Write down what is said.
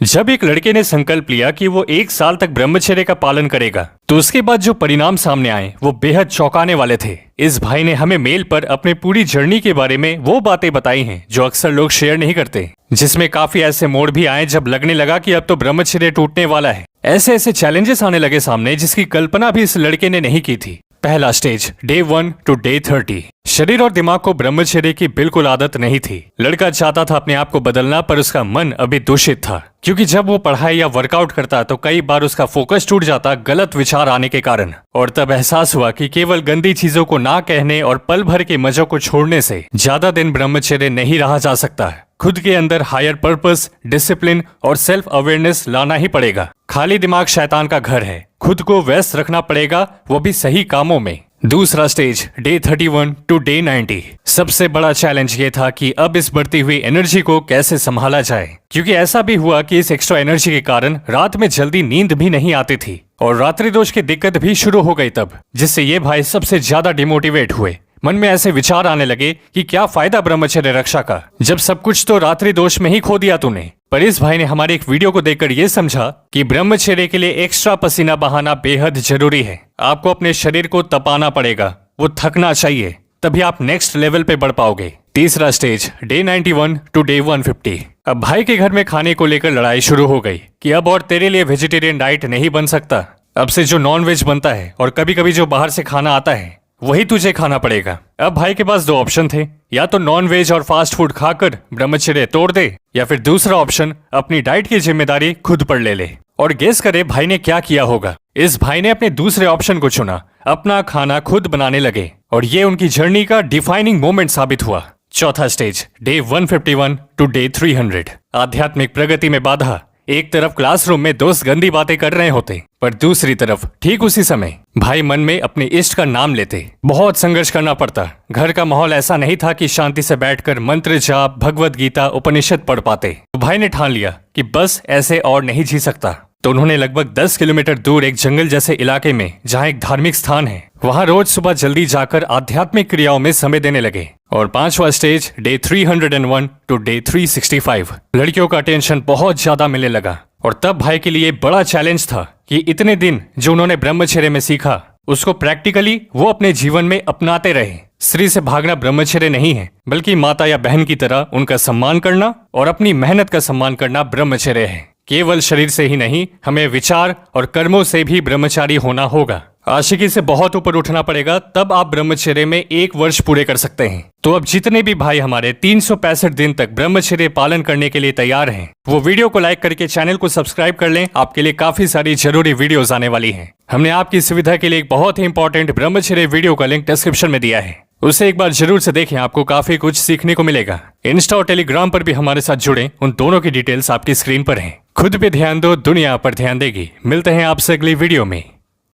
जब एक लड़के ने संकल्प लिया कि वो 1 साल तक ब्रह्मचर्य का पालन करेगा, तो उसके बाद जो परिणाम सामने आए वो बेहद चौंकाने वाले थे। इस भाई ने हमें मेल पर अपने पूरी जर्नी के बारे में वो बातें बताई हैं जो अक्सर लोग शेयर नहीं करते, जिसमें काफी ऐसे मोड़ भी आए जब लगने लगा कि अब तो ब्रह्मचर्य टूटने वाला है। ऐसे ऐसे चैलेंजेस आने लगे सामने जिसकी कल्पना भी इस लड़के ने नहीं की थी। पहला स्टेज, डे 1 to day 30। शरीर और दिमाग को ब्रह्मचर्य की बिल्कुल आदत नहीं थी। लड़का चाहता था अपने आप को बदलना, पर उसका मन अभी दूषित था, क्योंकि जब वो पढ़ाई या वर्कआउट करता तो कई बार उसका फोकस टूट जाता गलत विचार आने के कारण। और तब एहसास हुआ कि केवल गंदी चीजों को ना कहने और पल भर के मजों को छोड़ने से ज्यादा दिन ब्रह्मचर्य नहीं रहा जा सकता है। खुद के अंदर हायर पर्पस, डिसिप्लिन और सेल्फ अवेयरनेस लाना ही पड़ेगा। खाली दिमाग शैतान का घर है, खुद को व्यस्त रखना पड़ेगा, वो भी सही कामों में। दूसरा स्टेज, डे 31 to day 90। सबसे बड़ा चैलेंज ये था कि अब इस बढ़ती हुई एनर्जी को कैसे संभाला जाए, क्योंकि ऐसा भी हुआ कि इस एक्स्ट्रा एनर्जी के कारण रात में जल्दी नींद भी नहीं आती थी और रात्रि दोष की दिक्कत भी शुरू हो गई तब, जिससे ये भाई सबसे ज्यादा डिमोटिवेट हुए। मन में ऐसे विचार आने लगे कि क्या फायदा ब्रह्मचर्य रक्षा का, जब सब कुछ तो रात्रि दोष में ही खो दिया तूने। पर इस भाई ने हमारे एक वीडियो को देखकर ये समझा कि ब्रह्मचर्य के लिए एक्स्ट्रा पसीना बहाना बेहद जरूरी है। आपको अपने शरीर को तपाना पड़ेगा, वो थकना चाहिए, तभी आप नेक्स्ट लेवल पे बढ़ पाओगे। तीसरा स्टेज, डे 91 to day 150। अब भाई के घर में खाने को लेकर लड़ाई शुरू हो गई कि अब और तेरे लिए वेजिटेरियन डाइट नहीं बन सकता। अब से जो नॉन वेज बनता है और कभी कभी जो बाहर से खाना आता है वही तुझे खाना पड़ेगा। अब भाई के पास 2 ऑप्शन थे, या तो नॉन वेज और फास्ट फूड खाकर ब्रह्मचर्य तोड़ दे, या फिर दूसरा ऑप्शन अपनी डाइट की जिम्मेदारी खुद पर ले ले। और गेस करे भाई ने क्या किया होगा। इस भाई ने अपने दूसरे ऑप्शन को चुना, अपना खाना खुद बनाने लगे, और ये उनकी जर्नी का डिफाइनिंग मोमेंट साबित हुआ। चौथा स्टेज, डे 151 to day 300। आध्यात्मिक प्रगति में बाधा। एक तरफ क्लासरूम में दोस्त गंदी बातें कर रहे होते, पर दूसरी तरफ ठीक उसी समय भाई मन में अपने इष्ट का नाम लेते। बहुत संघर्ष करना पड़ता। घर का माहौल ऐसा नहीं था कि शांति से बैठकर मंत्र जाप, भगवत गीता, उपनिषद पढ़ पाते। तो भाई ने ठान लिया कि बस ऐसे और नहीं जी सकता। तो उन्होंने लगभग 10 किलोमीटर दूर एक जंगल जैसे इलाके में, जहाँ एक धार्मिक स्थान है, वहाँ रोज सुबह जल्दी जाकर आध्यात्मिक क्रियाओं में समय देने लगे। और 5वां स्टेज, डे 301 to day 365। लड़कियों का अटेंशन बहुत ज्यादा मिलने लगा, और तब भाई के लिए बड़ा चैलेंज था कि इतने दिन जो उन्होंने ब्रह्मचर्य में सीखा उसको प्रैक्टिकली वो अपने जीवन में अपनाते रहे। स्त्री से भागना ब्रह्मचर्य नहीं है, बल्कि माता या बहन की तरह उनका सम्मान करना और अपनी मेहनत का सम्मान करना ब्रह्मचर्य है। केवल शरीर से ही नहीं, हमें विचार और कर्मों से भी ब्रह्मचारी होना होगा। आशिकी से बहुत ऊपर उठना पड़ेगा, तब आप ब्रह्मचर्य में 1 वर्ष पूरे कर सकते हैं। तो अब जितने भी भाई हमारे 365 दिन तक ब्रह्मचर्य पालन करने के लिए तैयार हैं, वो वीडियो को लाइक करके चैनल को सब्सक्राइब कर लें। आपके लिए काफी सारी जरूरी वीडियोस आने वाली हैं। हमने आपकी सुविधा के लिए एक बहुत ही इंपॉर्टेंट ब्रह्मचर्य वीडियो का लिंक डिस्क्रिप्शन में दिया है, उसे एक बार जरूर से देखें, आपको काफी कुछ सीखने को मिलेगा। इंस्टा और टेलीग्राम पर भी हमारे साथ जुड़े, उन दोनों की डिटेल्स आपकी स्क्रीन पर हैं। खुद पे ध्यान दो, दुनिया पर ध्यान देगी। मिलते हैं आपसे अगली वीडियो में।